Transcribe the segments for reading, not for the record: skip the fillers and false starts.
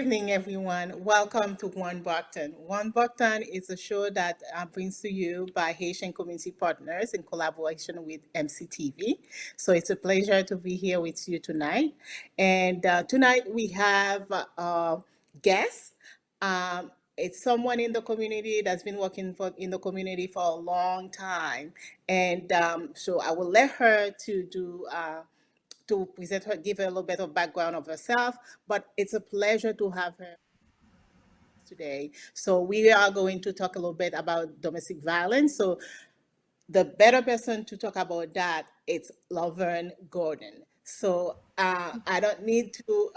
evening, everyone. Welcome to One Brockton. One Brockton is a show that brings to you by Haitian Community Partners in collaboration with MCTV. So it's a pleasure to be here with you tonight. And tonight we have a guest. It's someone in the community that's been working in the community for a long time, and so I will let her to present her, give her a little bit of background of herself. But it's a pleasure to have her today. So we are going to talk a little bit about domestic violence. So the better person to talk about that it's Laverne Gordon. So I don't need to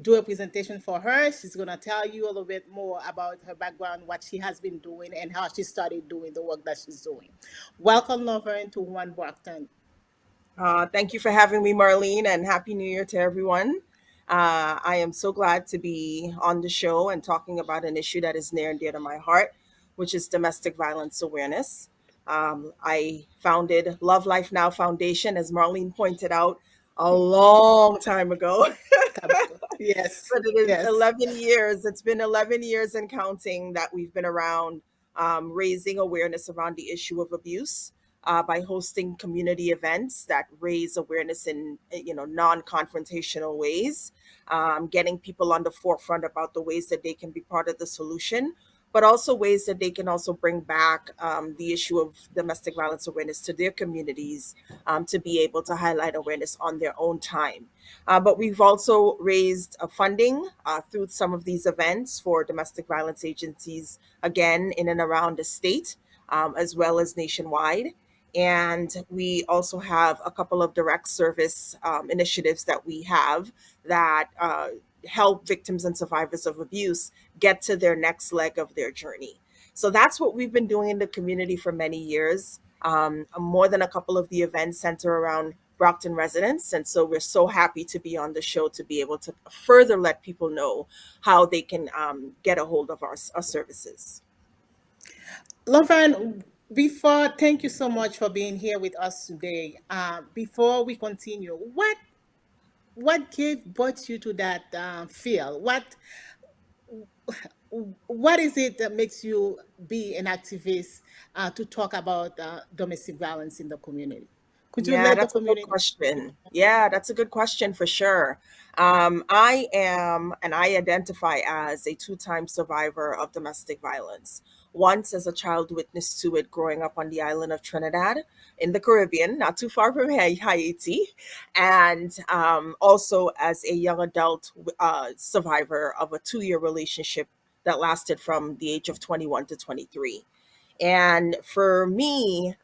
do a presentation for her. She's going to tell you a little bit more about her background, what she has been doing, and how she started doing the work that she's doing. Welcome, Laverne, to One Brockton. Thank you for having me, Marlene, and Happy New Year to everyone. I am so glad to be on the show and talking about an issue that is near and dear to my heart, which is domestic violence awareness. I founded Love Life Now Foundation, as Marlene pointed out, a long time ago. Time ago. Yes, But it is yes. 11 years. It's been 11 years and counting that we've been around raising awareness around the issue of abuse by hosting community events that raise awareness in non-confrontational ways, getting people on the forefront about the ways that they can be part of the solution, but also ways that they can also bring back the issue of domestic violence awareness to their communities, to be able to highlight awareness on their own time. But we've also raised funding through some of these events for domestic violence agencies, again, in and around the state, as well as nationwide. And we also have a couple of direct service initiatives that we have that help victims and survivors of abuse get to their next leg of their journey. So that's what we've been doing in the community for many years. More than a couple of the events center around Brockton residents. And so we're so happy to be on the show to be able to further let people know how they can get a hold of our services. Lauren, thank you so much for being here with us today. Before we continue, what gave brought you to that field? What is it that makes you be an activist to talk about domestic violence in the community? Could you Yeah, let the that's a good community? question. Yeah, that's a good question for sure. I am and I identify as a two-time survivor of domestic violence. Once as a child witness to it growing up on the island of Trinidad in the Caribbean, not too far from Haiti, and also as a young adult survivor of a 2-year relationship that lasted from the age of 21 to 23. And for me,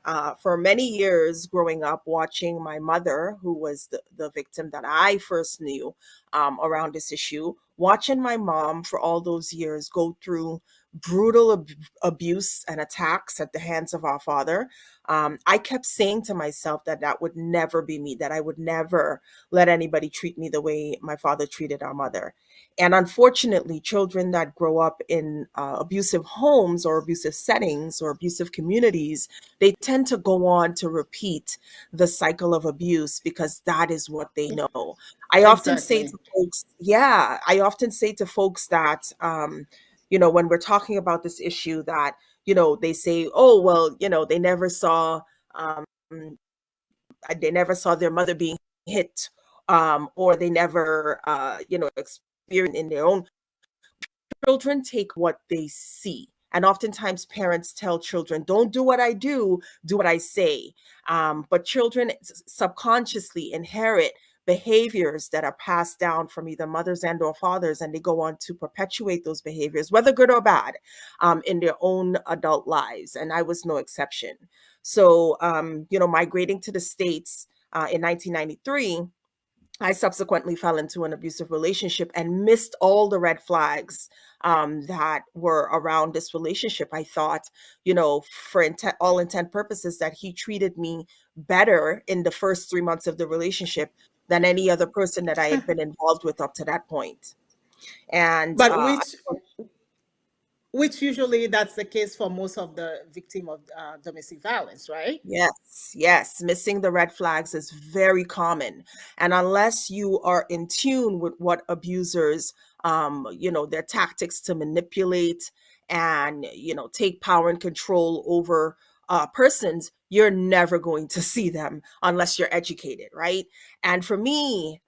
for many years growing up, watching my mother, who was the victim that I first knew around this issue, watching my mom for all those years go through brutal abuse and attacks at the hands of our father, I kept saying to myself that that would never be me, that I would never let anybody treat me the way my father treated our mother. And unfortunately, children that grow up in abusive homes or abusive settings or abusive communities, they tend to go on to repeat the cycle of abuse because that is what they know. I often say Exactly. to folks, yeah, I often say to folks that, when we're talking about this issue, that, they say, oh, well, um, they never saw their mother being hit, or they never, experienced in their own. Children take what they see. And oftentimes parents tell children, don't do what I do what I say. But children subconsciously inherit behaviors that are passed down from either mothers and or fathers, and they go on to perpetuate those behaviors, whether good or bad, in their own adult lives. And I was no exception. So, migrating to the States in 1993, I subsequently fell into an abusive relationship and missed all the red flags that were around this relationship. I thought, for all intent purposes, that he treated me better in the first 3 months of the relationship than any other person that I had been involved with up to that point. And But which usually that's the case for most of the victim of domestic violence, right? yes, yes. Missing the red flags is very common. And unless you are in tune with what abusers their tactics to manipulate and, take power and control over persons, you're never going to see them unless you're educated, right? And for me,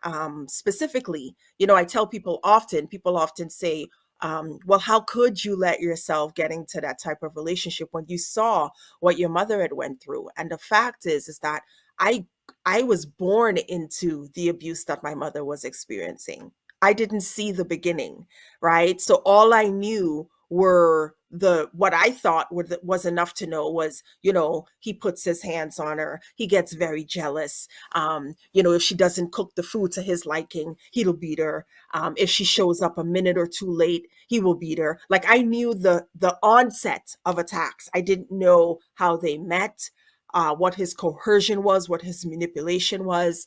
specifically, I tell people often say, well, how could you let yourself get into that type of relationship when you saw what your mother had went through? And the fact is that I I was born into the abuse that my mother was experiencing. I didn't see the beginning, right? So all I knew were the what I thought was enough to know was, he puts his hands on her, he gets very jealous. If she doesn't cook the food to his liking, he'll beat her. If she shows up a minute or two late, he will beat her. Like, I knew the onset of attacks. I didn't know how they met, what his coercion was, what his manipulation was.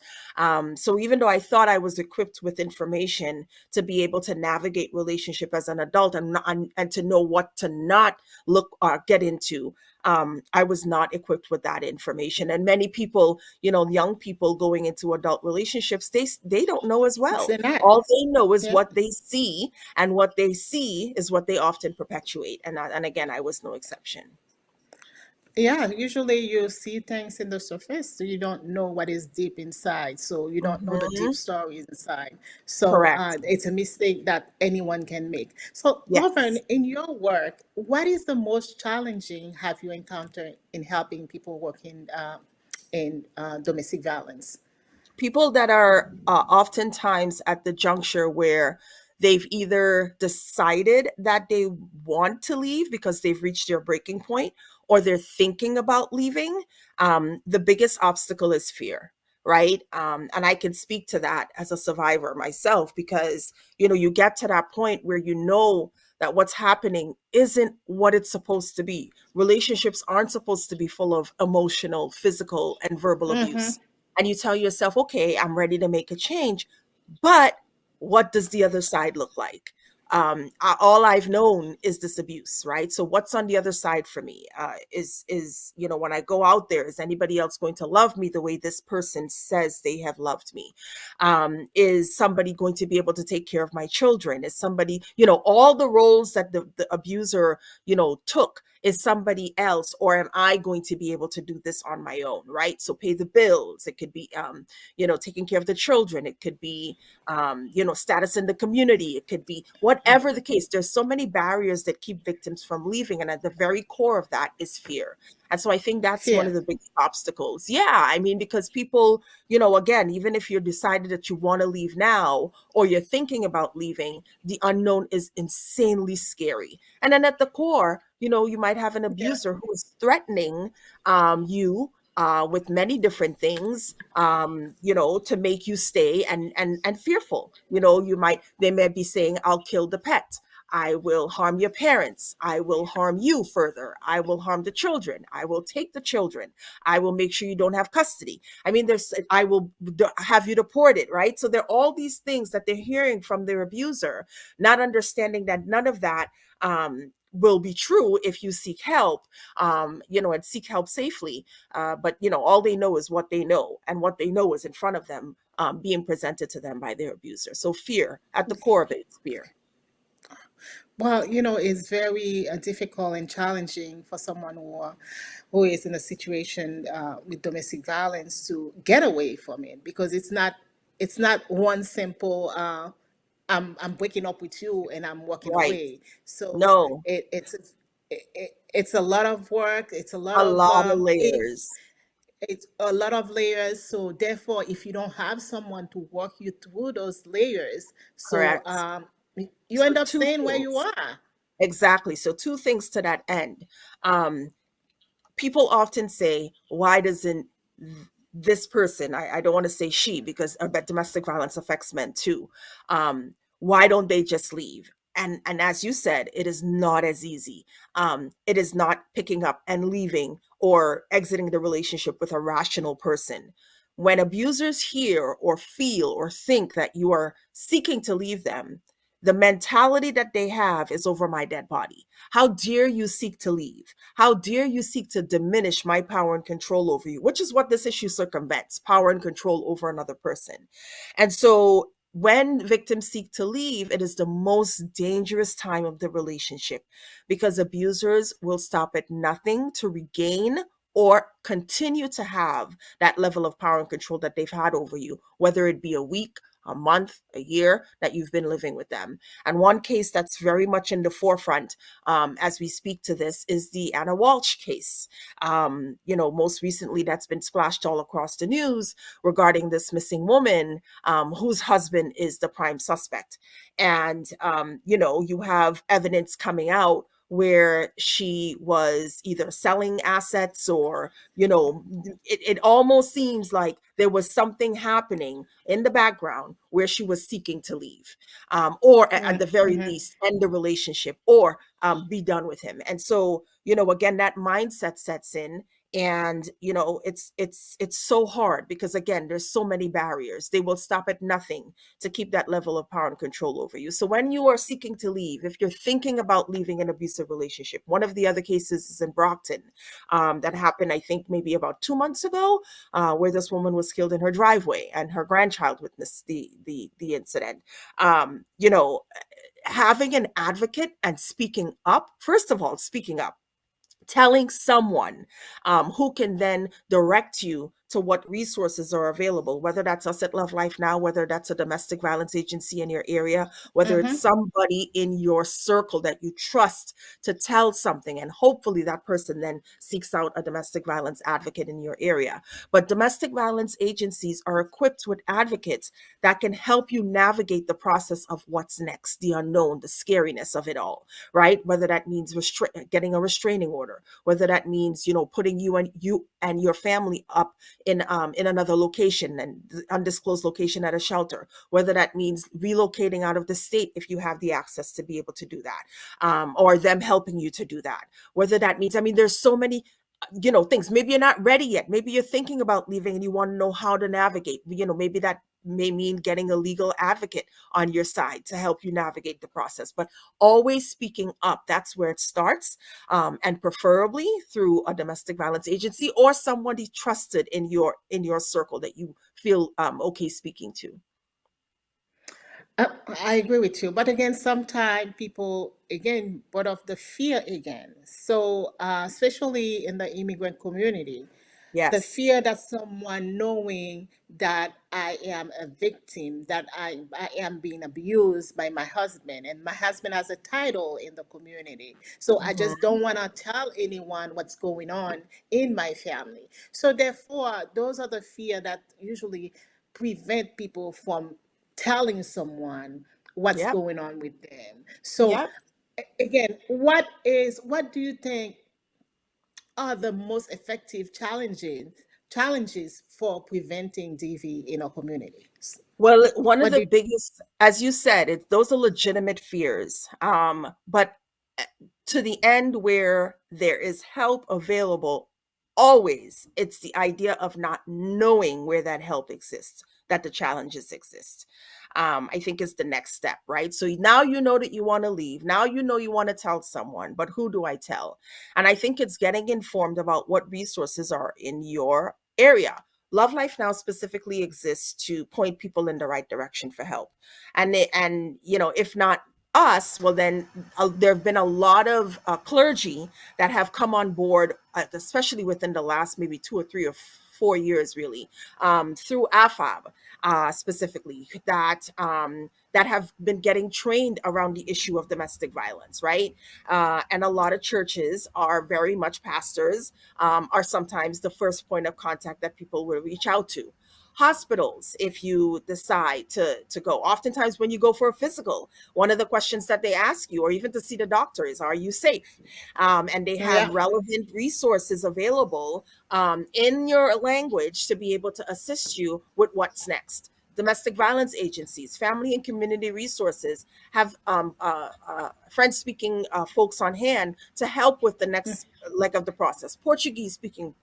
So even though I thought I was equipped with information to be able to navigate relationship as an adult, and to know what to not get into, I was not equipped with that information. And many people, young people going into adult relationships, they don't know as well. They're not. All they know is Yeah. what they see, and what they see is what they often perpetuate. And again, I was no exception. Yeah, usually you see things in the surface, so you don't know what is deep inside. So you don't know the deep Hmm. stories inside. So Correct. it's a mistake that anyone can make. So, Lovern, Yes. in your work, what is the most challenging have you encountered in helping people working in domestic violence? People that are oftentimes at the juncture where they've either decided that they want to leave because they've reached their breaking point, or they're thinking about leaving. The biggest obstacle is fear, right? And I can speak to that as a survivor myself, because you get to that point where that what's happening isn't what it's supposed to be. Relationships aren't supposed to be full of emotional, physical, and verbal Mm-hmm. abuse. And you tell yourself, okay, I'm ready to make a change, but what does the other side look like? All I've known is this abuse, right? So what's on the other side for me? Is when I go out there, is anybody else going to love me the way this person says they have loved me? Is somebody going to be able to take care of my children? Is somebody, all the roles that the abuser, took, is somebody else, or am I going to be able to do this on my own, right? So pay the bills. It could be, taking care of the children. It could be, status in the community. It could be whatever the case. There's so many barriers that keep victims from leaving. And at the very core of that is fear. And so I think that's one Fear. of the big obstacles. Yeah. I mean, because people, again, even if you're decided that you want to leave now, or you're thinking about leaving, the unknown is insanely scary. And then at the core, you might have an Yeah. abuser who is threatening you with many different things, to make you stay and fearful. They may be saying, I'll kill the pet. I will harm your parents. I will harm you further. I will harm the children. I will take the children. I will make sure you don't have custody. I mean, I will have you deported, right? So there are all these things that they're hearing from their abuser, not understanding that none of that will be true if you seek help, and seek help safely. But all they know is what they know, and what they know is in front of them, being presented to them by their abuser. So fear, at the core of it, is fear. Well, it's very difficult and challenging for someone who is in a situation with domestic violence to get away from it, because it's not one simple I'm breaking up with you and I'm walking Right. away. So No, it's a lot of work. It's a lot a of lot of it's layers. it's a lot of layers. So therefore, if you don't have someone to walk you through those layers, so Correct. you So end up two staying where you things. are. Exactly. So two things to that end. Um, People often say, why doesn't this person, I don't want to say she, because I bet domestic violence affects men too. Why don't they just leave? And as you said, it is not as easy. It is not picking up and leaving or exiting the relationship with a rational person. When abusers hear or feel or think that you are seeking to leave them, the mentality that they have is, over my dead body. How dare you seek to leave? How dare you seek to diminish my power and control over you? Which is what this issue circumvents: power and control over another person. And so when victims seek to leave, it is the most dangerous time of the relationship because abusers will stop at nothing to regain or continue to have that level of power and control that they've had over you, whether it be a week, a month, a year that you've been living with them. And one case that's very much in the forefront as we speak to this is the Anna Walsh case. Most recently, that's been splashed all across the news regarding this missing woman whose husband is the prime suspect. And, you have evidence coming out where she was either selling assets or, it almost seems like there was something happening in the background where she was seeking to leave, or at the very Mm-hmm. least end the relationship or be done with him. And so, again, that mindset sets in, and it's so hard because, again, there's so many barriers. They will stop at nothing to keep that level of power and control over you. So when you are seeking to leave, if you're thinking about leaving an abusive relationship, one of the other cases is in Brockton, that happened, I think, maybe about 2 months ago, where this woman was killed in her driveway and her grandchild witnessed the incident. Having an advocate and speaking up, first of all, speaking up, telling someone who can then direct you to what resources are available, whether that's us at Love Life Now, whether that's a domestic violence agency in your area, whether it's Mm-hmm. somebody in your circle that you trust to tell something. And hopefully that person then seeks out a domestic violence advocate in your area. But domestic violence agencies are equipped with advocates that can help you navigate the process of what's next, the unknown, the scariness of it all, right? Whether that means getting a restraining order, whether that means putting you and your family up in another location, and undisclosed location at a shelter, whether that means relocating out of the state if you have the access to be able to do that, or them helping you to do that, whether that means, I mean, there's so many things. Maybe you're not ready yet, maybe you're thinking about leaving and you want to know how to navigate. Maybe that may mean getting a legal advocate on your side to help you navigate the process. But always speaking up, that's where it starts, and preferably through a domestic violence agency or somebody trusted in your circle that you feel okay speaking to. Uh, I agree with you, but again, sometimes people again brought up the fear again. So, especially in the immigrant community, the Yes. fear that someone knowing that I am a victim, that I am being abused by my husband, and my husband has a title in the community. So I just Hmm. don't want to tell anyone what's going on in my family. So therefore, those are the fear that usually prevent people from telling someone what's Yep. going on with them. So Yep. again, what do you think are the most effective challenges for preventing DV in our communities? Well, one of What the do you, biggest, as you said, those are legitimate fears. But eh, to the end where there is help available, always it's the idea of not knowing where that help exists, that the challenges exist. I think is the next step, right? So now you know that you want to leave. Now you know you want to tell someone, but who do I tell? And I think it's getting informed about what resources are in your area. Love Life Now specifically exists to point people in the right direction for help. And if not us, well then there have been a lot of clergy that have come on board, especially within the last maybe 2 or 3 or 4 years, really, through AFAB, specifically, that have been getting trained around the issue of domestic violence, right? And a lot of churches are very much pastors, are sometimes the first point of contact that people will reach out to. Hospitals, if you decide to go, oftentimes when you go for a physical, one of the questions that they ask you, or even to see the doctor, is, are you safe? And they have yeah. relevant resources available in your language to be able to assist you with what's next. Domestic violence agencies, family and community resources have French speaking folks on hand to help with the next leg of the process, Portuguese speaking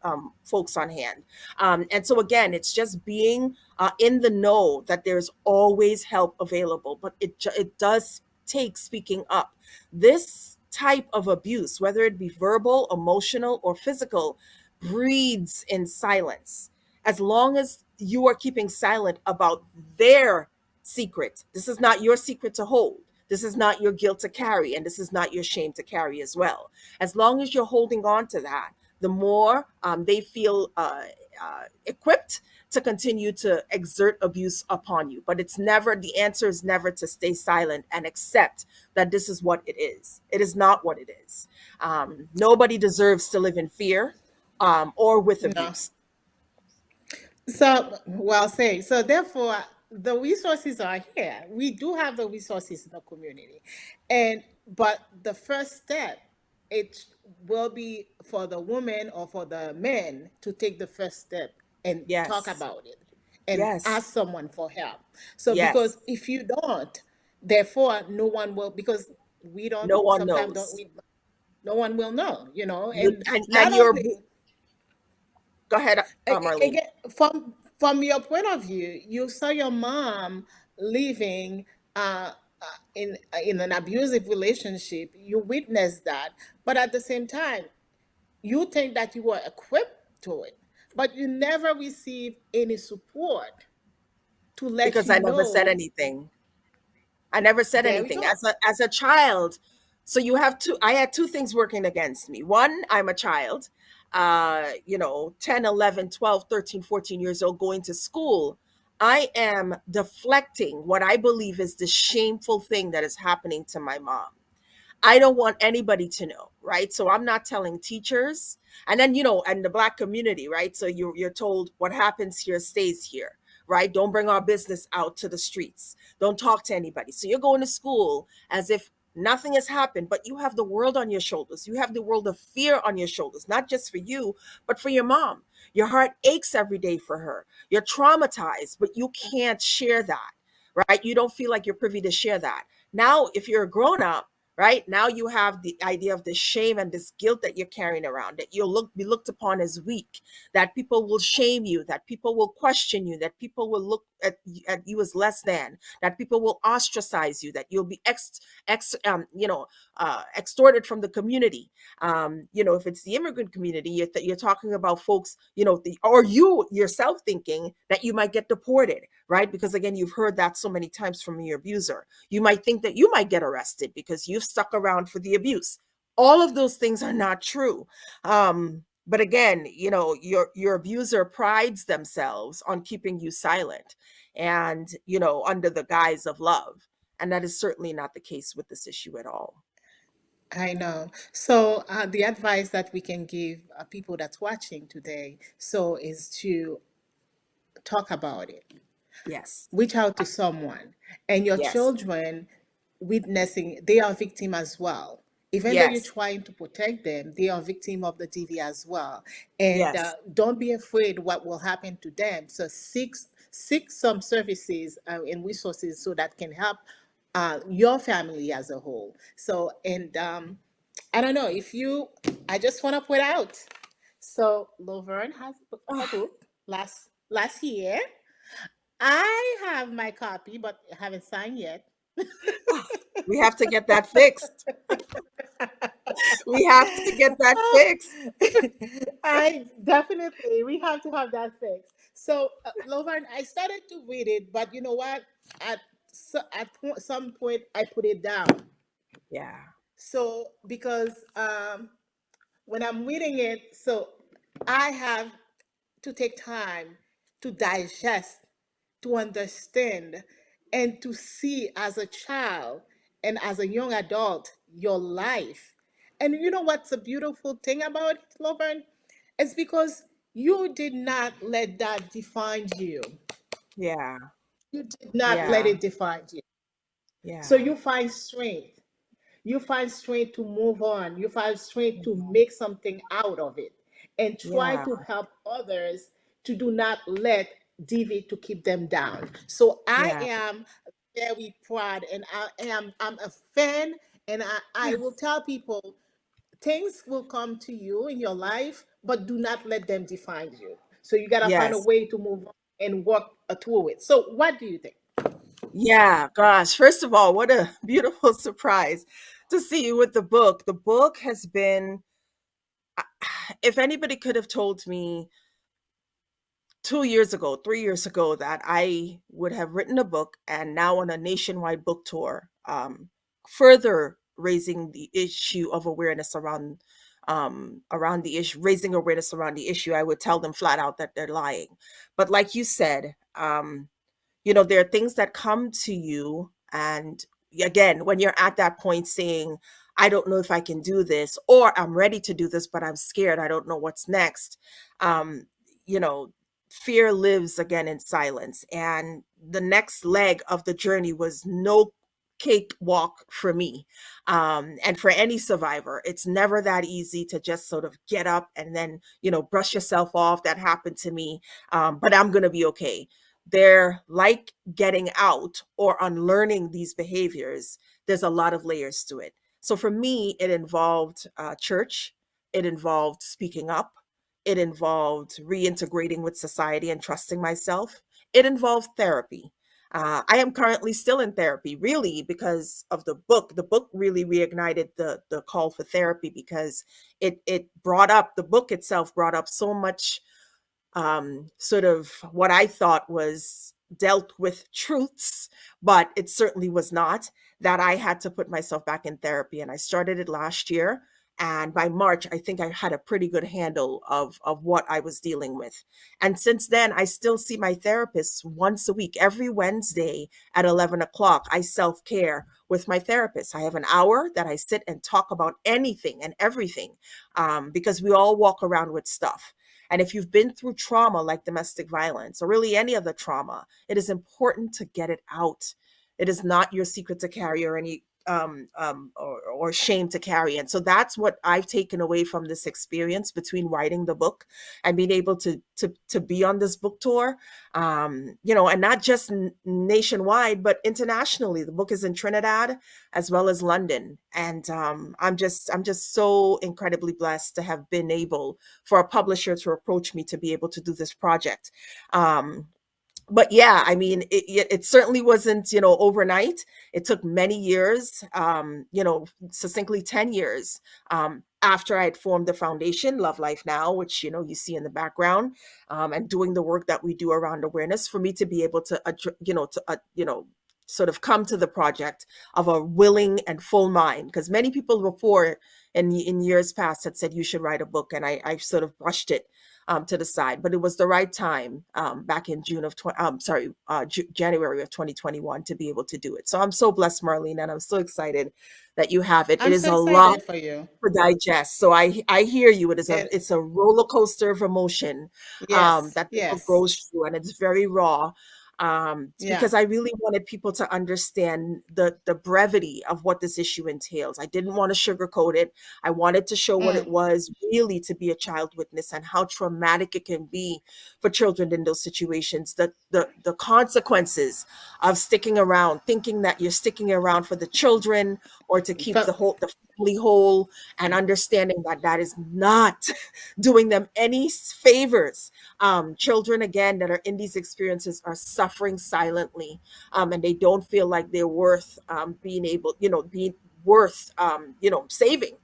folks on hand. And so, again, it's just being in the know that there's always help available, but it does take speaking up. This type of abuse, whether it be verbal, emotional, or physical, breeds in silence. As long as you are keeping silent about their secret. This is not your secret to hold. This is not your guilt to carry, and this is not your shame to carry as well. As long as you're holding on to that, the more they feel equipped to continue to exert abuse upon you. But it's never, the answer is never to stay silent and accept that this is what it is. It is not what it is. Nobody deserves to live in fear or with No. abuse. So, well said. So, therefore, the resources are here. We do have the resources in the community, and but the first step, it will be for the woman or for the men to take the first step and talk Yes. about it and Yes. ask someone for help. So, Yes. because if you don't, therefore, no one will, because we don't No one sometimes don't knows. we, no one will know, You and and not you're only go ahead, Marlene. again, from your point of view, you saw your mom living in an abusive relationship. You witnessed that, but at the same time, you think that you were equipped to it, but you never received any support to let Because you I never said know. anything. I never said There we anything go. as a child. So you have two, I had two things working against me. One, I'm a child, 10, 11, 12, 13, 14 years old, going to school. I am deflecting what I believe is the shameful thing that is happening to my mom. I don't want anybody to know, right? So I'm not telling teachers. And then, and the Black community, right? So you're told what happens here stays here, right? Don't bring our business out to the streets. Don't talk to anybody. So you're going to school as if nothing has happened, but you have the world on your shoulders. You have the world of fear on your shoulders, not just for you, but for your mom. Your heart aches every day for her. You're traumatized, but you can't share that, right? You don't feel like you're privy to share that. Now, if you're a grown up, right now you have the idea of this shame and this guilt that you're carrying around, that you'll be looked upon as weak, that people will shame you, that people will question you, that people will look at you as less than, that people will ostracize you, that you'll be extorted from the community. If it's the immigrant community, you're talking about folks, or you yourself thinking that you might get deported, right? Because again, you've heard that so many times from your abuser. You might think that you might get arrested because you've stuck around for the abuse. All of those things are not true. But again, your abuser prides themselves on keeping you silent and, under the guise of love. And that is certainly not the case with this issue at all. I know. So the advice that we can give people that's watching today, so is to talk about it, Yes. reach out to someone, and your Yes. children witnessing, they are victim as well. Even though you're Yes. trying to protect them, they are victim of the TV as well. And Yes. don't be afraid what will happen to them. So seek some services and resources so that can help your family as a whole. So and I don't know if you. I just want to put out. So Laverne has her Ah, book last year. I have my copy, but I haven't signed yet. ah, we have to get that fixed. We have to get that fixed. I definitely we have to have that fixed. So, Lovan, I started to read it, but you know what? Some point, I put it down. Yeah. So because when I'm reading it, so I have to take time to digest, to understand, and to see as a child and as a young adult your life. And you know what's the beautiful thing about it, Lovern? It's because you did not let that define you. Yeah. You did not let Yeah. it define you. So Yeah. you find strength. You find strength to move on. You find strength to make something out of it and try Yeah. to help others to do not let DV to keep them down. So I Yeah. am very proud and I'm a fan and I will tell people things will come to you in your life, but do not let them define you. So you gotta find a Yes. way to move on and work through it. So what do you think? Yeah. Gosh. First of all, what a beautiful surprise to see you with the book. The book has been, if anybody could have told me 2 years ago, 3 years ago, that I would have written a book and now on a nationwide book tour, further raising the issue of awareness around the issue, raising awareness around the issue. I would tell them flat out that they're lying. But like you said, there are things that come to you, and again, when you're at that point saying, I don't know if I can do this, or I'm ready to do this but I'm scared, I don't know what's next. um you know Fear lives again in silence, and the next leg of the journey was no cakewalk for me. And for any survivor, it's never that easy to just sort of get up and then brush yourself off. That happened to me. But I'm going to be okay. They're like getting out or unlearning these behaviors. There's a lot of layers to it. So for me, it involved church, it involved speaking up, it involved reintegrating with society and trusting myself, it involved therapy. I am currently still in therapy, really, because of the book. The book really reignited the call for therapy, because it brought up, the book itself brought up so much, sort of what I thought was dealt with truths, but it certainly was not, that I had to put myself back in therapy. And I started it last year. And by March, I think I had a pretty good handle of what I was dealing with. And since then, I still see my therapist once a week. Every Wednesday at 11 o'clock, I self care with my therapist. I have an hour that I sit and talk about anything and everything, because we all walk around with stuff. And if you've been through trauma like domestic violence or really any other trauma, it is important to get it out. It is not your secret to carry, or any or shame to carry. And so that's what I've taken away from this experience between writing the book and being able to be on this book tour, and not just nationwide, but internationally. The book is in Trinidad as well as London. And I'm just so incredibly blessed to have been able for a publisher to approach me to be able to do this project. But yeah, I mean, it certainly wasn't, overnight. It took many years, succinctly 10 years, after I had formed the foundation, Love Life Now, which, you see in the background, and doing the work that we do around awareness, for me to be able to, sort of come to the project of a willing and full mind. Because many people before, in years past, had said you should write a book, and I sort of brushed it to the side. But it was the right time, back in January of 2021, to be able to do it. So I'm so blessed, Marlene, and I'm so excited that you have it. It I'm is so a lot excited for you. to digest. So I hear you. It is a It, it's a roller coaster of emotion, yes, that people yes, goes through, and it's very raw. It's yeah. because I really wanted people to understand the brevity of what this issue entails. I didn't want to sugarcoat it. I wanted to show what it Mm. was really to be a child witness, and how traumatic it can be for children in those situations. The consequences of sticking around, thinking that you're sticking around for the children or to keep For, the family whole, and understanding that that is not doing them any favors. Children, again, that are in these experiences are suffering silently, and they don't feel like they're worth, being worth, saving.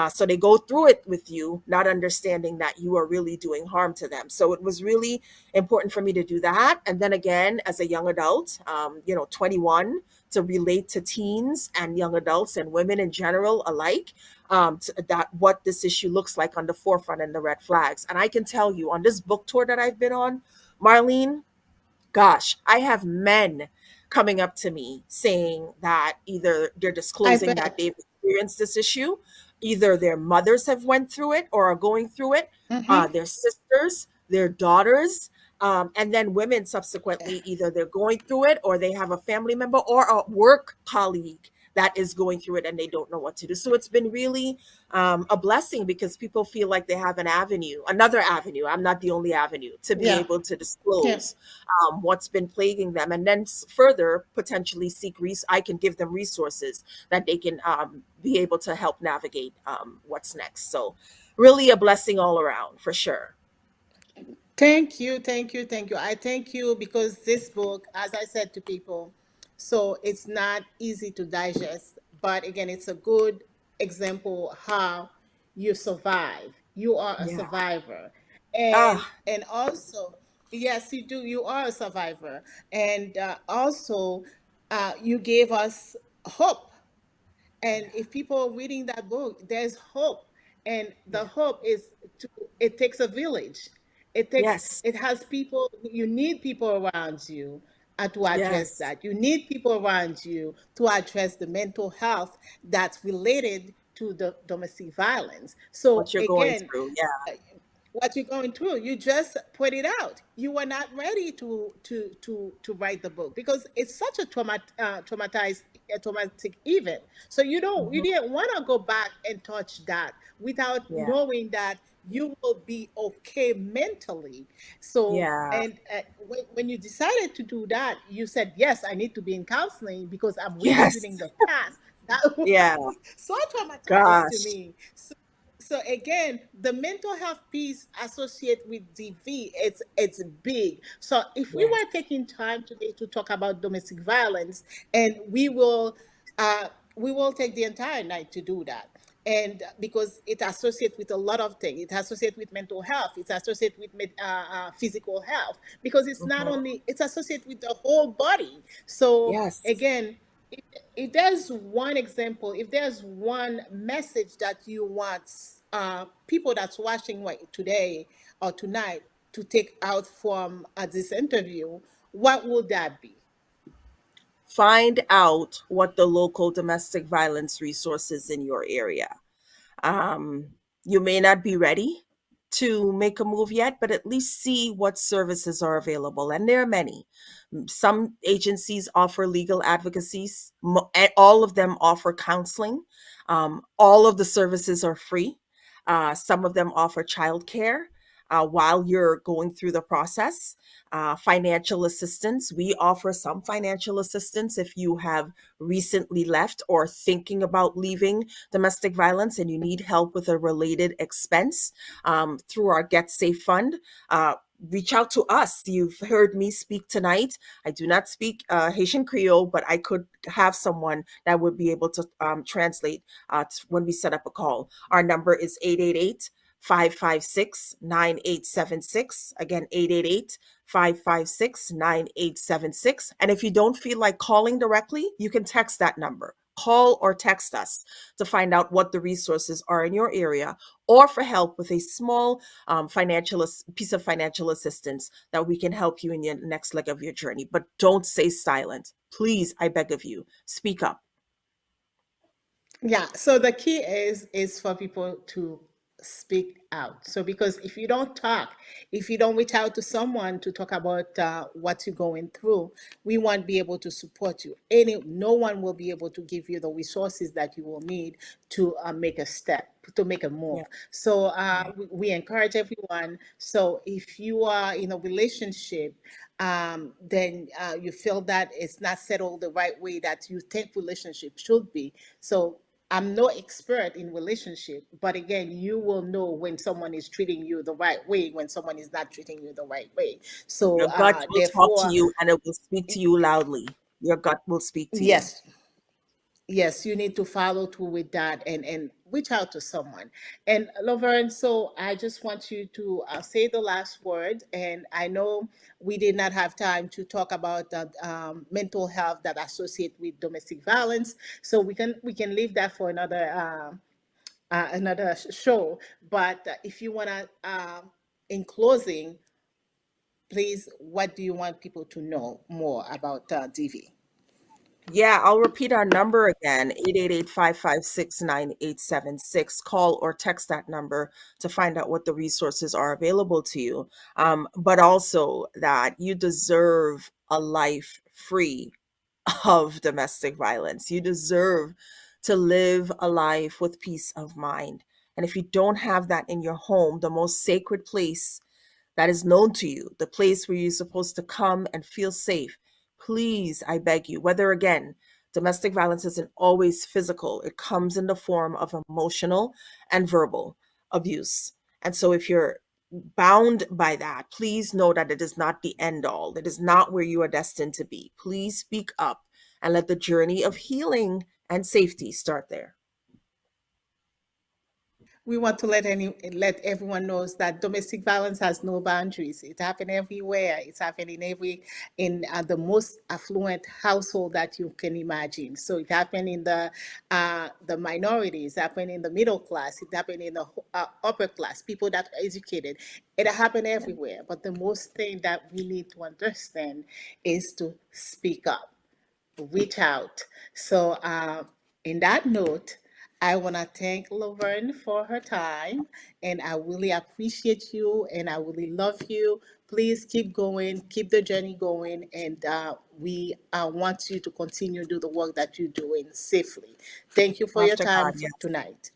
So they go through it with you, not understanding that you are really doing harm to them. So it was really important for me to do that. And then again, as a young adult, 21, to relate to teens and young adults and women in general alike, that what this issue looks like on the forefront, and the red flags. And I can tell you, on this book tour that I've been on, Marlene, gosh, I have men coming up to me saying that either they're I disclosing that bet. they've experienced this issue, either their mothers have went through it or are going through it, Mm-hmm. their sisters, their daughters, and then women subsequently, either they're going through it or they have a family member or a work colleague that is going through it and they don't know what to do. So it's been really, a blessing, because people feel like they have an avenue, another avenue. I'm not the only avenue to be Yeah, able to yeah. disclose, what's been plaguing them, and then further potentially seek I can give them resources that they can, be able to help navigate, what's next. So really a blessing all around, for sure. Thank you, thank you, thank you. I thank you because this book, as I said to people, so it's not easy to digest, but again, it's a good example how you survive. You are a Yeah. survivor, Ah, and also Yes, you do. You are a survivor. And also, you gave us hope. And if people are reading that book, there's hope. And Yeah. the hope is to, it takes a village. Yes. It has people, you need people around you to address Yes. that. You need people around you to address the mental health that's related to the domestic violence. So What you're going again, through. Yeah. what you're going through. You just put it out. You were not ready to write the book because it's such a traumatic event. So you Mhm. didn't want to go back and touch that without Yeah. knowing that you will be okay mentally. So Yeah. and when you decided to do that, you said yes, I need to be in counseling because I'm Yes. revisiting the past. That was Yeah. so traumatized to Gosh. me. So again, the mental health piece associated with DV, it's big. So if we Yes. were taking time today to talk about domestic violence, and we will take the entire night to do that. And because it associates with a lot of things, it associates with mental health, it's associated with physical health, because it's not Mhm. only it's associated with the whole body. So Yes. again, if there's one example, if there's one message that you want people that's watching today or tonight to take out from this interview, what would that be? Find out what the local domestic violence resources in your area. Um, you may not be ready to make a move yet, but at least see what services are available. And there are many. Some agencies offer legal advocacies, all of them offer counseling. All of the services are free. Some of them offer childcare while you're going through the process. Financial assistance. We offer some financial assistance if you have recently left or thinking about leaving domestic violence and you need help with a related expense through our Get Safe Fund. Reach out to us. You've heard me speak tonight. I do not speak Haitian Creole, but I could have someone that would be able to translate when we set up a call. Our number is 888-556-9876. Again, 888-556-9876. And if you don't feel like calling directly, you can text that number. Call or text us to find out what the resources are in your area or for help with a small piece of financial assistance that we can help you in your next leg of your journey. But don't stay silent. Please, I beg of you, speak up. Yeah, so the key is for people to speak out. So because if you don't talk, if you don't reach out to someone to talk about what you're going through, we won't be able to support you. No one will be able to give you the resources that you will need to make a step, to make a move. Yeah, So yeah. we encourage everyone. So if you are in a relationship, then you feel that it's not settled the right way that you think relationship should be. So I'm no expert in relationship, but again, you will know when someone is treating you the right way, when someone is not treating you the right way. So Your gut will talk to therefore, you and it will speak to you loudly. Your gut will speak to you. yes, yes, you need to follow through with that and reach out to someone. And Laverne, so I just want you to say the last word. And I know we did not have time to talk about the mental health that associate with domestic violence, so we can leave that for another show. But if you want to, in closing, please, what do you want people to know more about DV? Yeah, I'll repeat our number again, 888-556-9876. Call or text that number to find out what the resources are available to you. But also that you deserve a life free of domestic violence. You deserve to live a life with peace of mind. And if you don't have that in your home, the most sacred place that is known to you, the place where you're supposed to come and feel safe, please, I beg you, whether again, domestic violence isn't always physical, it comes in the form of emotional and verbal abuse. And so if you're bound by that, please know that it is not the end all. It is not where you are destined to be. Please speak up and let the journey of healing and safety start there. we want to let everyone knows that domestic violence has no boundaries. It happens everywhere. It's happening in the most affluent household that you can imagine. So it happened in the minorities. It happened in the middle class. It happened in the upper class. People that are educated. It happened everywhere. But the most thing that we need to understand is to speak up, reach out. So, in that note, I want to thank Laverne for her time, and I really appreciate you, and I really love you. Please keep going, keep the journey going, and we want you to continue to do the work that you're doing safely. Thank you for your After time God, yes. tonight.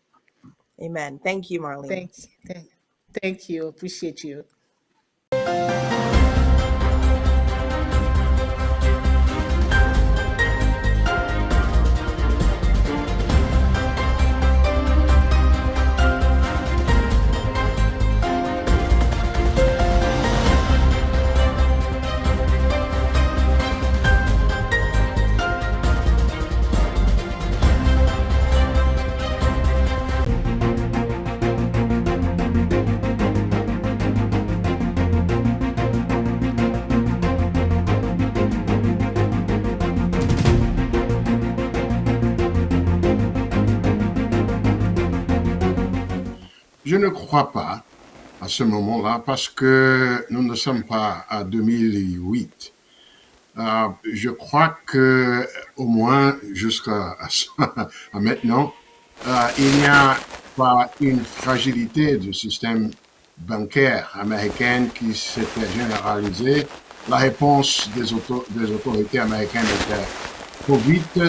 Amen. Thank you, Marlene. Thank you. Appreciate you. Je ne crois pas à ce moment-là parce que nous ne sommes pas à 2008. Je crois que au moins jusqu'à à maintenant, il n'y a pas une fragilité du système bancaire américain qui s'était généralisée. La réponse des autorités américaines était trop vite.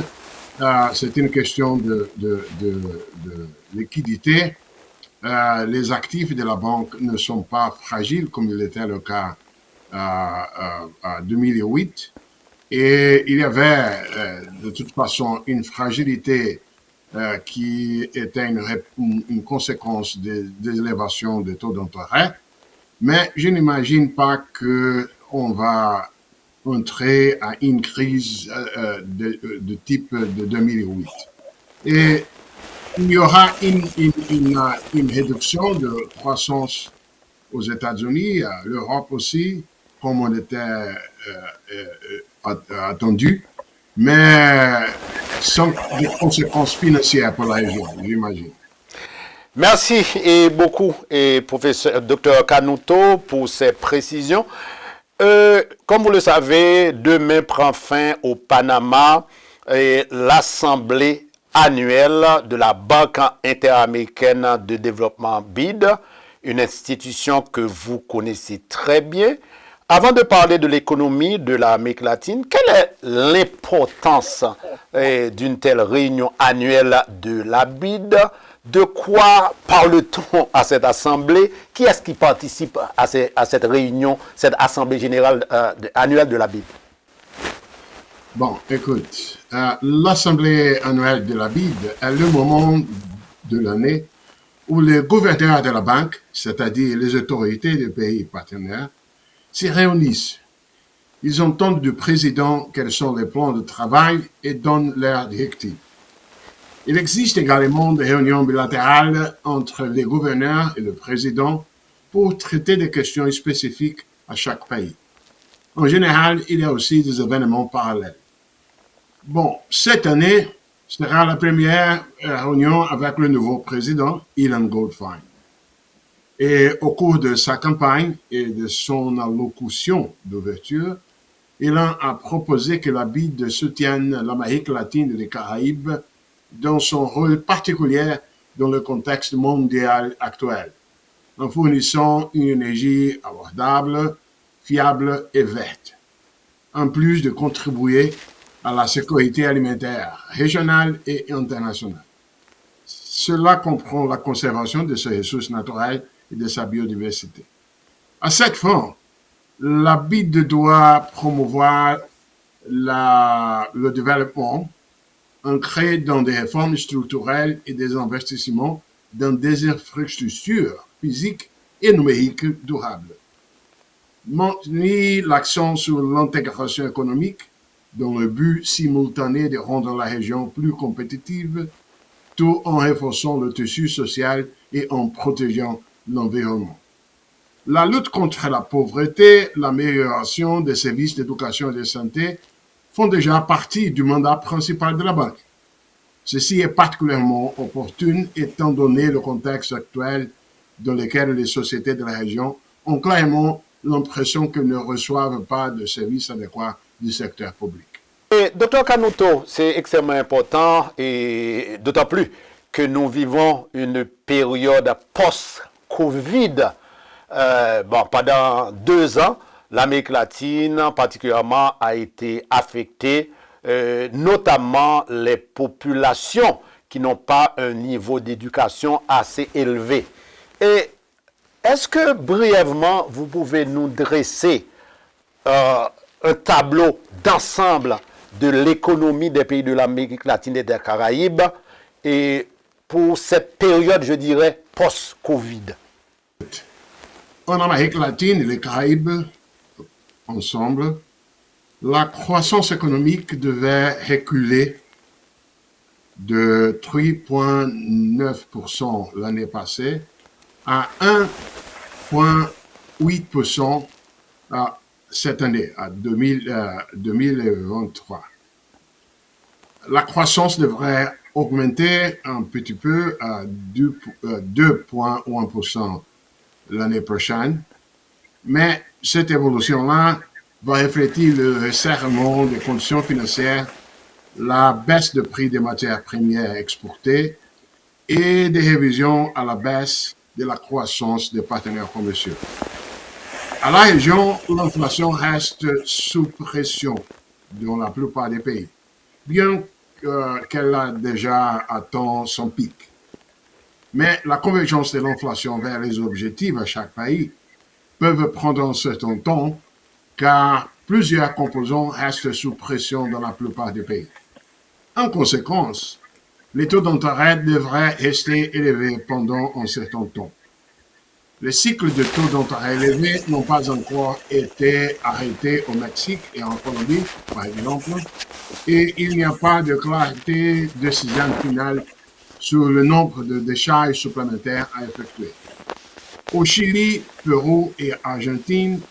C'est une question de liquidité. Les actifs de la banque ne sont pas fragiles comme il était le cas en 2008. Et il y avait de toute façon une fragilité qui était une conséquence des élévations des taux d'intérêt. Mais je n'imagine pas qu'on va entrer à une crise de type de 2008. Et il y aura une réduction de croissance aux États-Unis, à l'Europe aussi, comme on était attendu, mais sans de conséquences financières pour la région, j'imagine. Merci et beaucoup, et professeur Dr Canuto, pour ces précisions. Comme vous le savez, demain prend fin au Panama l'Assemblée annuelle de la Banque interaméricaine de développement BID, une institution que vous connaissez très bien. Avant de parler de l'économie de l'Amérique latine, quelle est l'importance d'une telle réunion annuelle de la BID? De quoi parle-t-on à cette assemblée? Qui est-ce qui participe à cette réunion, cette assemblée générale annuelle de la BID? Bon, écoute, l'assemblée annuelle de la BID est le moment de l'année où les gouverneurs de la banque, c'est-à-dire les autorités des pays partenaires, se réunissent. Ils entendent du président quels sont les plans de travail et donnent leurs directives. Il existe également des réunions bilatérales entre les gouverneurs et le président pour traiter des questions spécifiques à chaque pays. En général, il y a aussi des événements parallèles. Bon, cette année sera la première réunion avec le nouveau président, Ilan Goldfein. Et au cours de sa campagne et de son allocution d'ouverture, Ilan a proposé que la BID soutienne l'Amérique latine et les Caraïbes dans son rôle particulier dans le contexte mondial actuel, en fournissant une énergie abordable, fiable et verte, en plus de contribuer à la sécurité alimentaire régionale et internationale. Cela comprend la conservation de ses ressources naturelles et de sa biodiversité. À cette fin, la BID doit promouvoir le développement ancré dans des réformes structurelles et des investissements dans des infrastructures physiques et numériques durables. Maintenir l'accent sur l'intégration économique dans le but simultané de rendre la région plus compétitive tout en renforçant le tissu social et en protégeant l'environnement. La lutte contre la pauvreté, l'amélioration des services d'éducation et de santé font déjà partie du mandat principal de la banque. Ceci est particulièrement opportun étant donné le contexte actuel dans lequel les sociétés de la région ont clairement l'impression qu'elles ne reçoivent pas de services adéquats du secteur public. Et, Docteur Canuto, c'est extrêmement important et d'autant plus que nous vivons une période post-Covid. Bon, pendant 2 ans, l'Amérique latine particulièrement a été affectée, notamment les populations qui n'ont pas un niveau d'éducation assez élevé. Et est-ce que brièvement, vous pouvez nous dresser un tableau d'ensemble de l'économie des pays de l'Amérique latine et des Caraïbes et pour cette période, je dirais, post-Covid? En Amérique latine et les Caraïbes, ensemble, la croissance économique devait reculer de 3,9% l'année passée à 1,8% cette année, à 2023. La croissance devrait augmenter un petit peu à 2,1% l'année prochaine, mais cette évolution-là va refléter le resserrement des conditions financières, la baisse de prix des matières premières exportées et des révisions à la baisse de la croissance des partenaires commerciaux. À la région, l'inflation reste sous pression dans la plupart des pays, bien qu'elle a déjà atteint son pic. Mais la convergence de l'inflation vers les objectifs à chaque pays peuvent prendre un certain temps car plusieurs composants restent sous pression dans la plupart des pays. En conséquence, les taux d'intérêt devraient rester élevés pendant un certain temps. Les cycles de taux d'intérêt élevés n'ont pas encore été arrêtés au Mexique et en Colombie, par exemple, et il n'y a pas de clarté décision finale sur le nombre de décharges supplémentaires à effectuer. Au Chili, Pérou et Argentine,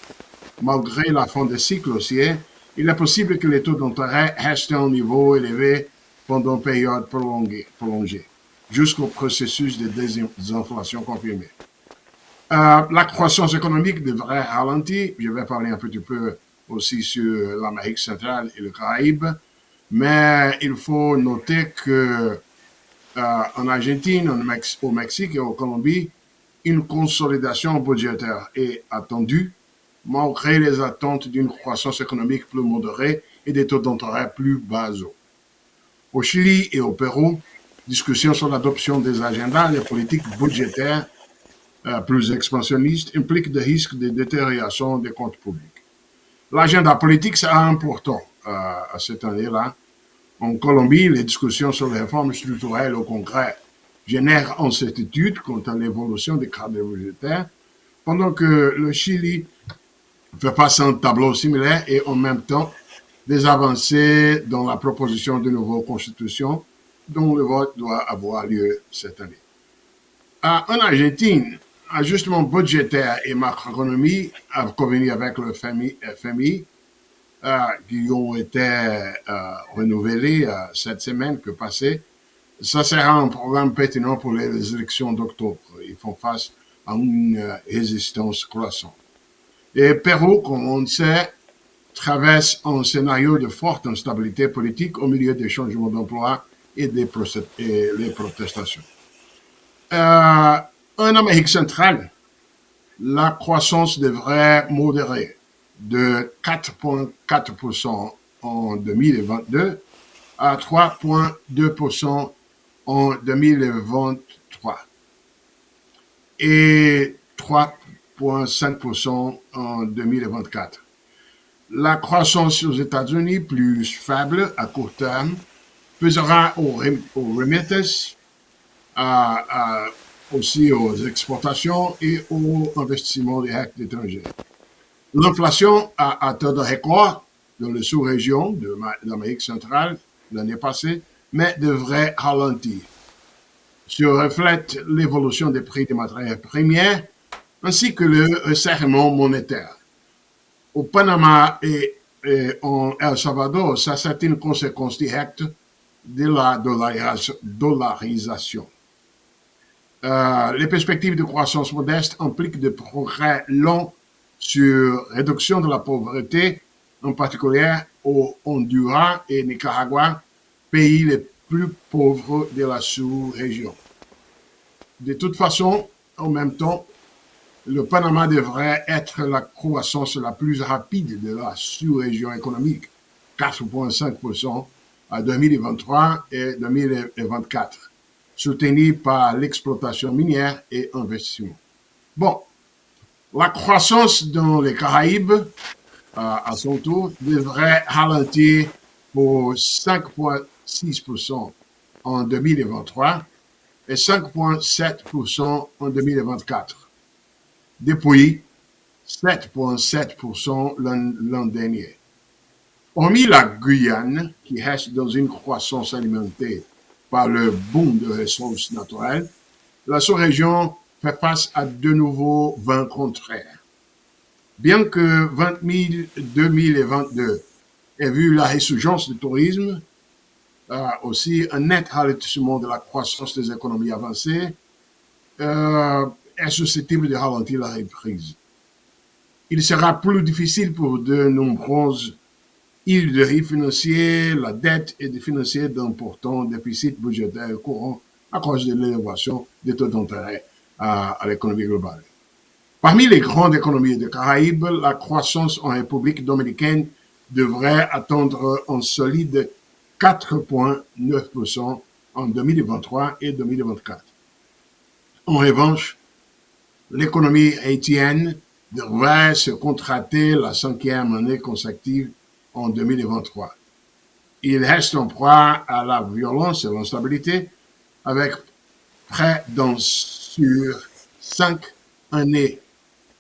malgré la fin des cycles haussiers, il est possible que les taux d'intérêt restent à un niveau élevé pendant une période prolongée jusqu'au processus de désinflation confirmé. La croissance économique devrait ralentir. Je vais parler un petit peu aussi sur l'Amérique centrale et le Caraïbe, mais il faut noter que en Argentine, au Mexique et en Colombie, une consolidation budgétaire est attendue, malgré les attentes d'une croissance économique plus modérée et des taux d'intérêt plus bas. Au Chili et au Pérou, discussion sur l'adoption des agendas et politiques budgétaires plus expansionnistes impliquent des risques de détérioration des comptes publics. L'agenda politique sera important à cette année-là. En Colombie, les discussions sur les réformes structurelles au Congrès génèrent incertitude quant à l'évolution des cadres budgétaires, pendant que le Chili fait face à un tableau similaire et en même temps des avancées dans la proposition de nouvelle constitution dont le vote doit avoir lieu cette année. En Argentine, ajustement budgétaire et macroéconomie a convenu avec le FMI qui ont été renouvelés cette semaine que passée. Ça sera un programme pertinent pour les élections d'octobre. Ils font face à une résistance croissante. Et Pérou, comme on le sait, traverse un scénario de forte instabilité politique au milieu des changements d'emploi et les protestations. En Amérique centrale, la croissance devrait modérer de 4,4% en 2022 à 3,2% en 2023 et 3,5% en 2024. La croissance aux États-Unis, plus faible à court terme, pesera aux remittances, aussi aux exportations et aux investissements directs étrangers. L'inflation a atteint un record dans la sous-région de l'Amérique centrale l'année passée, mais devrait ralentir. se reflète l'évolution des prix des matières premières ainsi que le resserrement monétaire. Au Panama et en El Salvador, ça c'est une conséquence directe de la dollarisation. Les perspectives de croissance modeste impliquent des progrès longs sur réduction de la pauvreté, en particulier au Honduras et Nicaragua, pays les plus pauvres de la sous-région. De toute façon, en même temps, le Panama devrait être la croissance la plus rapide de la sous-région économique, 4,5% à 2023 et 2024, soutenu par l'exploitation minière et investissement. Bon, la croissance dans les Caraïbes, à son tour, devrait ralentir pour 5,6% en 2023 et 5,7% en 2024, depuis 7,7% l'an dernier. Hormis la Guyane, qui reste dans une croissance alimentée par le boom de ressources naturelles, la sous-région fait face à de nouveaux vents contraires. Bien que 2022 ait vu la résurgence du tourisme, aussi un net ralentissement de la croissance des économies avancées, est susceptible de ralentir la reprise. Il sera plus difficile pour de nombreuses îles de riz financiers, la dette et de financer d'importants déficits budgétaires courants à cause de l'élévation des taux d'intérêt à l'économie globale. Parmi les grandes économies des Caraïbes, la croissance en République dominicaine devrait atteindre un solide 4,9% en 2023 et 2024. En revanche, l'économie haïtienne devrait se contracter la 5e année consécutive en 2023. Il reste en proie à la violence et l'instabilité, avec près d'un sur 5 années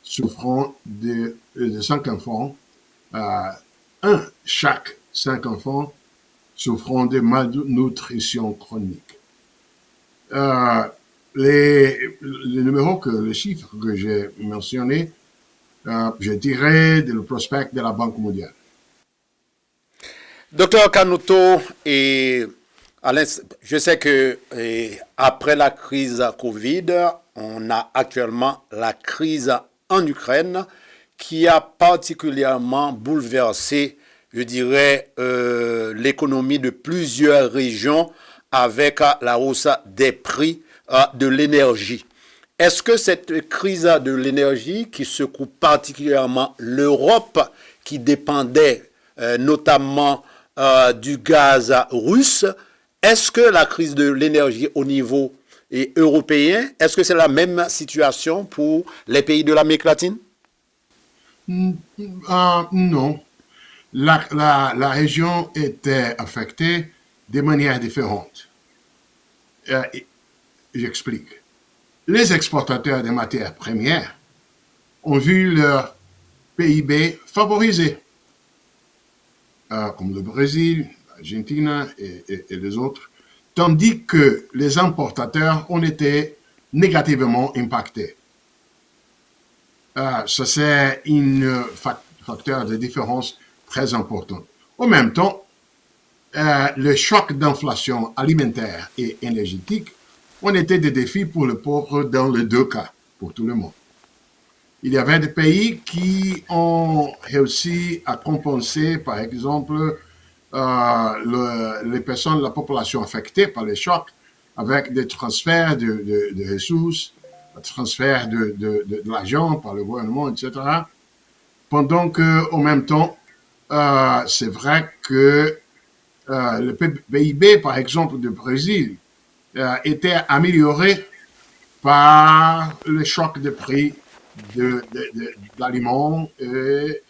souffrant de 5 enfants, un chaque 5 enfants souffrant de malnutrition chronique. Le chiffre que j'ai mentionné, je dirais le prospect de la Banque mondiale. Docteur Canuto, je sais que après la crise Covid, on a actuellement la crise en Ukraine qui a particulièrement bouleversé, je dirais, l'économie de plusieurs régions avec la hausse des prix de l'énergie. Est-ce que cette crise de l'énergie qui secoue particulièrement l'Europe, qui dépendait notamment du gaz russe, est-ce que la crise de l'énergie au niveau européen, est-ce que c'est la même situation pour les pays de l'Amérique latine? Non. La région était affectée de manière différente. J'explique. Les exportateurs de matières premières ont vu leur PIB favorisé, comme le Brésil, l'Argentine et les autres, tandis que les importateurs ont été négativement impactés. Ça, c'est un facteur de différence très important. En même temps, le choc d'inflation alimentaire et énergétique ont été des défis pour le pauvre dans les deux cas, pour tout le monde. Il y avait des pays qui ont réussi à compenser, par exemple, les personnes, la population affectée par les chocs, avec des transferts de ressources, transferts de l'argent par le gouvernement, etc. Pendant qu'en même temps, c'est vrai que le PIB, par exemple, du Brésil, était amélioré par le choc de prix d'aliments et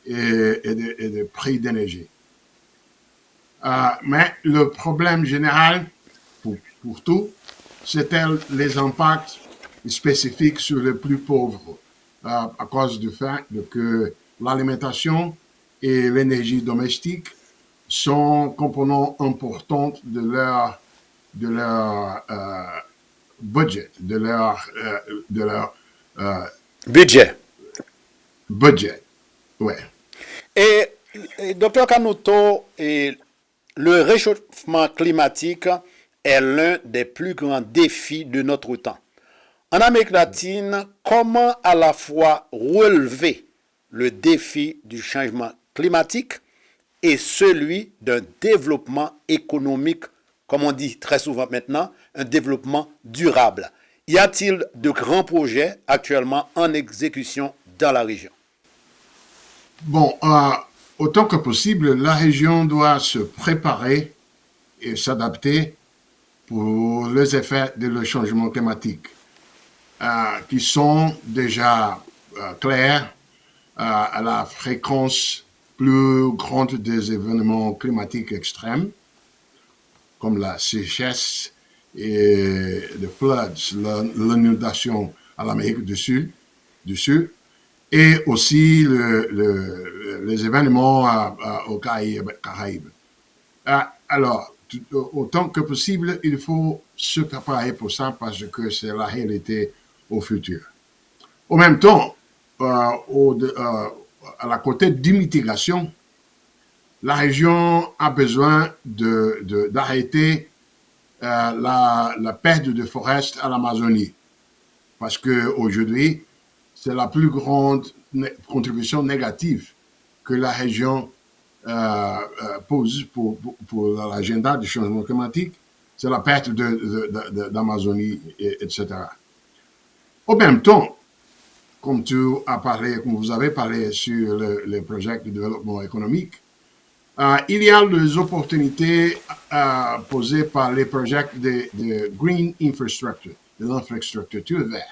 de prix d'énergie. Mais le problème général pour tout, c'était les impacts spécifiques sur les plus pauvres à cause du fait que l'alimentation et l'énergie domestique sont composants importants de de leur budget, de leur Budget. budget. Ouais. Et docteur Kanuto, le réchauffement climatique est l'un des plus grands défis de notre temps. En Amérique latine, comment à la fois relever le défi du changement climatique et celui d'un développement économique, comme on dit très souvent maintenant, un développement durable? Y a-t-il de grands projets actuellement en exécution dans la région? Bon, autant que possible, la région doit se préparer et s'adapter pour les effets de le changement climatique, qui sont déjà clairs à la fréquence plus grande des événements climatiques extrêmes, comme la sécheresse et les floods, l'inondation à l'Amérique du Sud, et aussi les événements aux Caraïbes. Alors, autant que possible, il faut se préparer pour ça parce que c'est la réalité au futur. En même temps, à la côté de mitigation, la région a besoin d'arrêter la perte de forêt à l'Amazonie. Parce qu'aujourd'hui, c'est la plus grande contribution négative que la région pose pour l'agenda du changement climatique. C'est la perte d'Amazonie, etc. En même temps, comme vous avez parlé sur les projets de développement économique, il y a les opportunités posées par les projets de green infrastructure, de l'infrastructure verte.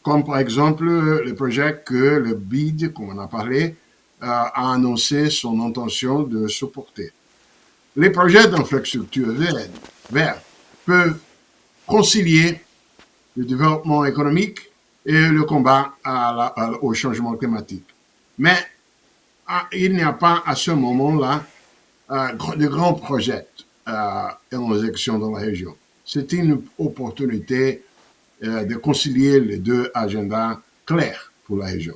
Comme par exemple le projet que le BID, comme on a parlé, a annoncé son intention de supporter. Les projets d'infrastructure verte peuvent concilier le développement économique et le combat au changement climatique. Mais il n'y a pas à ce moment-là de grands projets en exécution dans la région. C'est une opportunité de concilier les deux agendas clairs pour la région.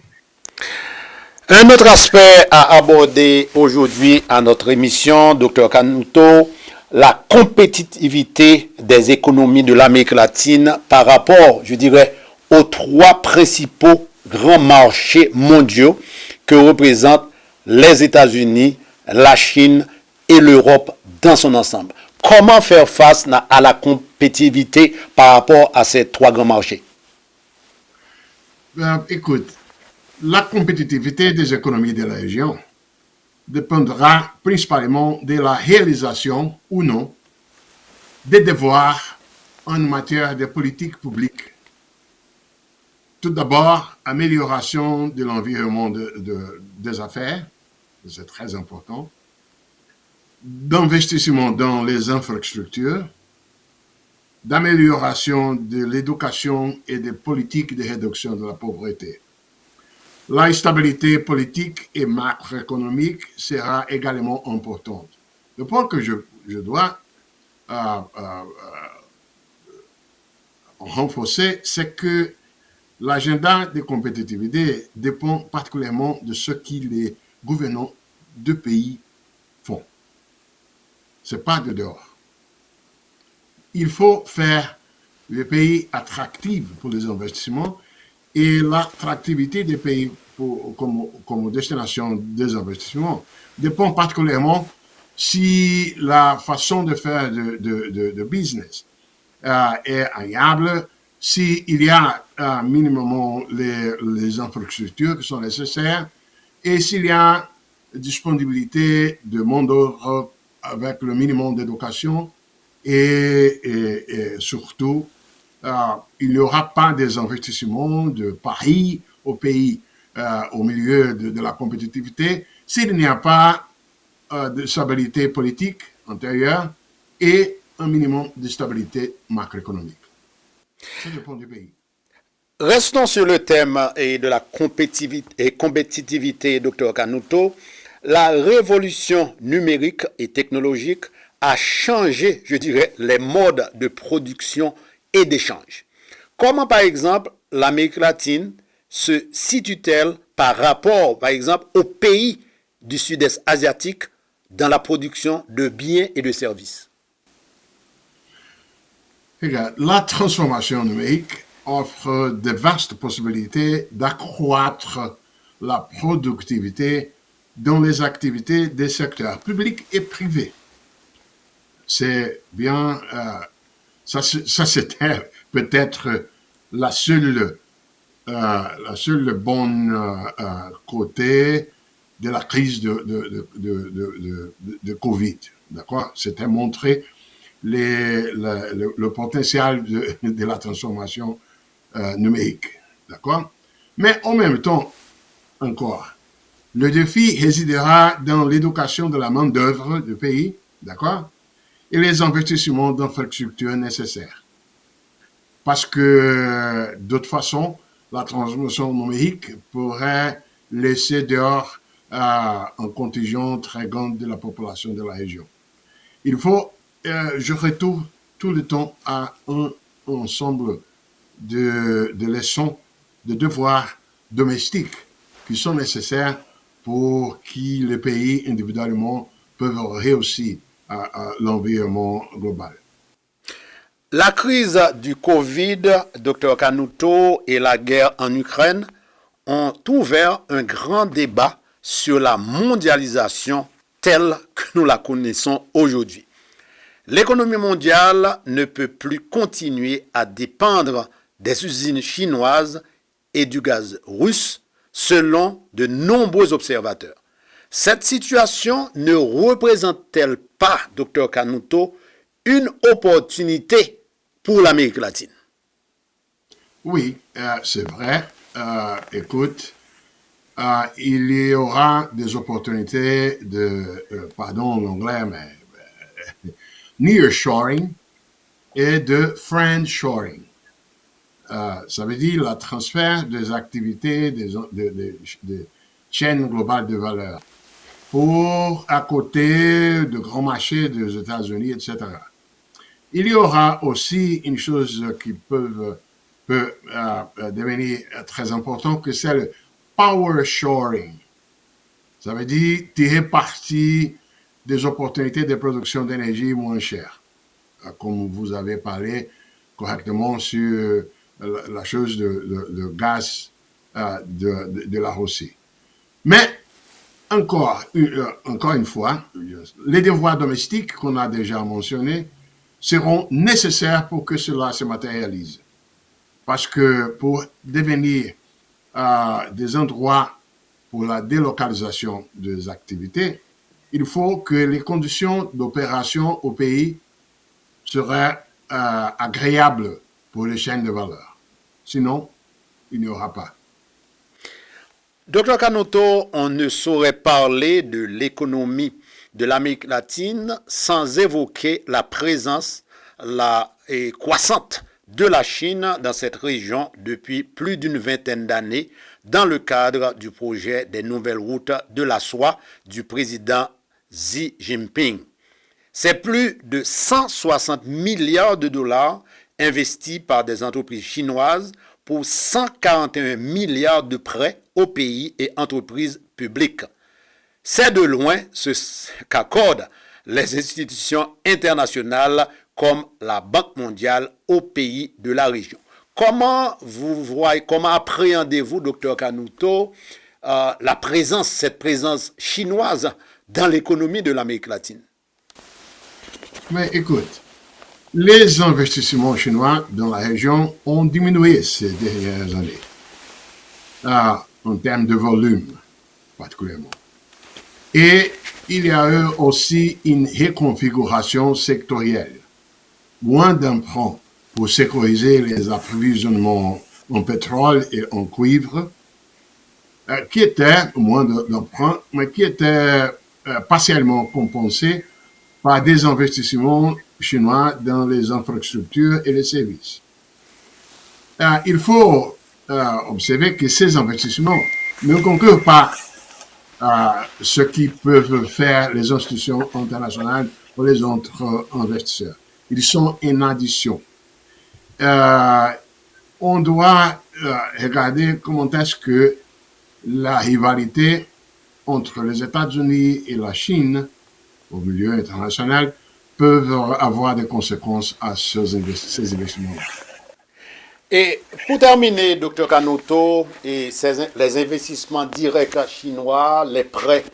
Un autre aspect à aborder aujourd'hui à notre émission, Dr Kanuto, la compétitivité des économies de l'Amérique latine par rapport, je dirais, aux trois principaux grands marchés mondiaux que représentent les États-Unis, la Chine et l'Europe dans son ensemble. Comment faire face à la compétitivité par rapport à ces trois grands marchés? Écoute, la compétitivité des économies de la région dépendra principalement de la réalisation ou non des devoirs en matière de politique publique. Tout d'abord, amélioration de l'environnement des affaires, c'est très important, d'investissement dans les infrastructures, d'amélioration de l'éducation et des politiques de réduction de la pauvreté. La stabilité politique et macroéconomique sera également importante. Le point que je dois renforcer, c'est que l'agenda de compétitivité dépend particulièrement de ce que les gouvernants de pays font. Ce n'est pas de dehors. Il faut faire les pays attractifs pour les investissements et l'attractivité des pays comme destination des investissements dépend particulièrement si la façon de faire de business est agréable, s'il y a minimum les infrastructures qui sont nécessaires et s'il y a disponibilité de main-d'œuvre avec le minimum d'éducation et surtout, il n'y aura pas des investissements de Paris au pays au milieu de la compétitivité s'il n'y a pas de stabilité politique antérieure et un minimum de stabilité macroéconomique. Ça dépend du pays. Restons sur le thème de la compétitivité, Dr Kanuto. La révolution numérique et technologique à changer, je dirais, les modes de production et d'échange. Comment, par exemple, l'Amérique latine se situe-t-elle par rapport, par exemple, aux pays du sud-est asiatique dans la production de biens et de services? Regarde, la transformation numérique offre de vastes possibilités d'accroître la productivité dans les activités des secteurs publics et privés. C'est bien, ça c'était peut-être la seule bonne côté de la crise de Covid. D'accord? C'était montrer le potentiel de la transformation numérique. D'accord? Mais en même temps, encore, le défi résidera dans l'éducation de la main-d'œuvre du pays, d'accord? Et les investissements d'infrastructures nécessaires. Parce que, de toute façon, la transformation numérique pourrait laisser dehors un contingent très grand de la population de la région. Il faut, je retourne tout le temps à un ensemble de leçons, de devoirs domestiques qui sont nécessaires pour que les pays individuellement peuvent réussir à l'environnement global. La crise du Covid, Dr Canuto, et la guerre en Ukraine ont ouvert un grand débat sur la mondialisation telle que nous la connaissons aujourd'hui. L'économie mondiale ne peut plus continuer à dépendre des usines chinoises et du gaz russe, selon de nombreux observateurs. Cette situation ne représente-t-elle pas, Dr Canuto, une opportunité pour l'Amérique latine? Oui, c'est vrai. Écoute, il y aura des opportunités de, pardon l'anglais, mais nearshoring et de friendshoring. Ça veut dire le transfert des activités des chaînes globales de valeur pour à côté de grands marchés des États-Unis, etc. Il y aura aussi une chose qui peut devenir très importante, que c'est le power shoring. Ça veut dire tirer parti des opportunités de production d'énergie moins chères. Comme vous avez parlé correctement sur la chose de gaz de la Russie. Mais encore une fois, les devoirs domestiques qu'on a déjà mentionnés seront nécessaires pour que cela se matérialise. Parce que pour devenir des endroits pour la délocalisation des activités, il faut que les conditions d'opération au pays seraient agréables pour les chaînes de valeur. Sinon, il n'y aura pas. Dr Canuto, on ne saurait parler de l'économie de l'Amérique latine sans évoquer la présence croissante de la Chine dans cette région depuis plus d'une vingtaine d'années dans le cadre du projet des nouvelles routes de la soie du président Xi Jinping. C'est plus de 160 milliards de dollars investis par des entreprises chinoises pour 141 milliards de prêts aux pays et entreprises publiques. C'est de loin ce qu'accordent les institutions internationales comme la Banque mondiale aux pays de la région. Comment appréhendez-vous, Dr Canuto, cette présence chinoise dans l'économie de l'Amérique latine? Mais écoute, les investissements chinois dans la région ont diminué ces dernières années, en termes de volume particulièrement. Et il y a eu aussi une reconfiguration sectorielle. Moins d'emprunts pour sécuriser les approvisionnements en pétrole et en cuivre, qui étaient, moins d'emprunts, mais qui étaient partiellement compensés par des investissements chinois dans les infrastructures et les services. Il faut observer que ces investissements ne concurrent pas ce qui peuvent faire les institutions internationales pour les autres investisseurs. Ils sont en addition. On doit regarder comment est-ce que la rivalité entre les États-Unis et la Chine au milieu international peuvent avoir des conséquences à ces investissements-là. Et pour terminer, Dr Kanoto, les investissements directs chinois, les prêts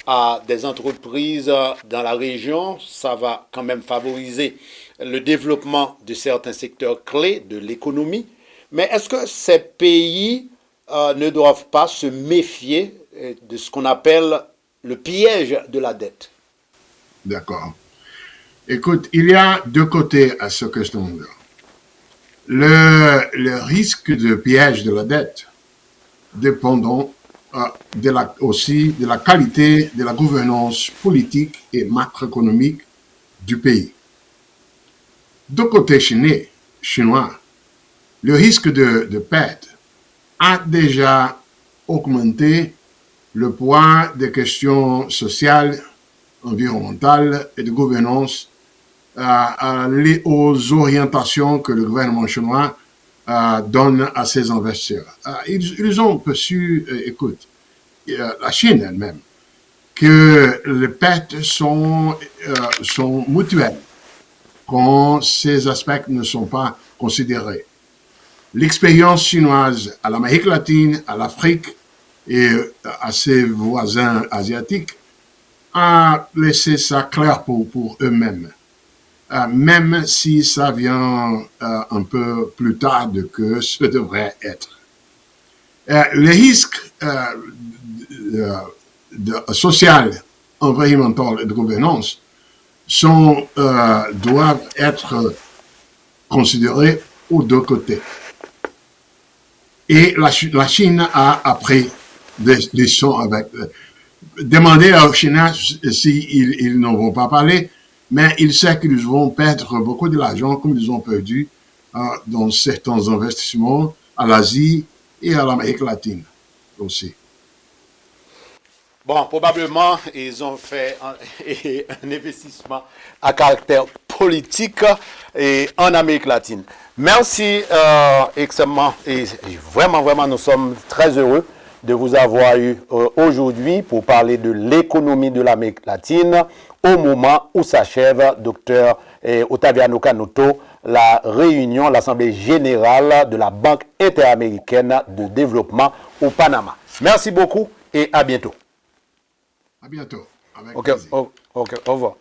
à des entreprises dans la région, ça va quand même favoriser le développement de certains secteurs clés de l'économie. Mais est-ce que ces pays ne doivent pas se méfier de ce qu'on appelle le piège de la dette? D'accord. Écoute, il y a deux côtés à ce question-là. Le risque de piège de la dette dépendant aussi de la qualité de la gouvernance politique et macroéconomique du pays. Du côté chinois, le risque de perte a déjà augmenté le poids des questions sociales, environnementales et de gouvernance aux orientations que le gouvernement chinois donne à ses investisseurs. Ils ont perçu, écoute, la Chine elle-même, que les pertes sont mutuelles quand ces aspects ne sont pas considérés. L'expérience chinoise à l'Amérique latine, à l'Afrique et à ses voisins asiatiques a laissé ça clair pour eux-mêmes. Même si ça vient un peu plus tard que ce devrait être. Les risques social, environnemental et de gouvernance doivent être considérés aux deux côtés. Et la Chine a appris des leçons avec... Demander aux Chinois s'ils n'en vont pas parler, mais ils savent qu'ils vont perdre beaucoup de l'argent comme ils ont perdu dans certains investissements à l'Asie et à l'Amérique latine aussi. Bon, probablement, ils ont fait un investissement à caractère politique en Amérique latine. Merci extrêmement et vraiment, nous sommes très heureux de vous avoir eu aujourd'hui pour parler de l'économie de l'Amérique latine au moment où s'achève, Dr Ottaviano Kanoto, la réunion, l'Assemblée générale de la Banque interaméricaine de développement au Panama. Merci beaucoup et à bientôt. À bientôt. Avec Ok, plaisir. au revoir.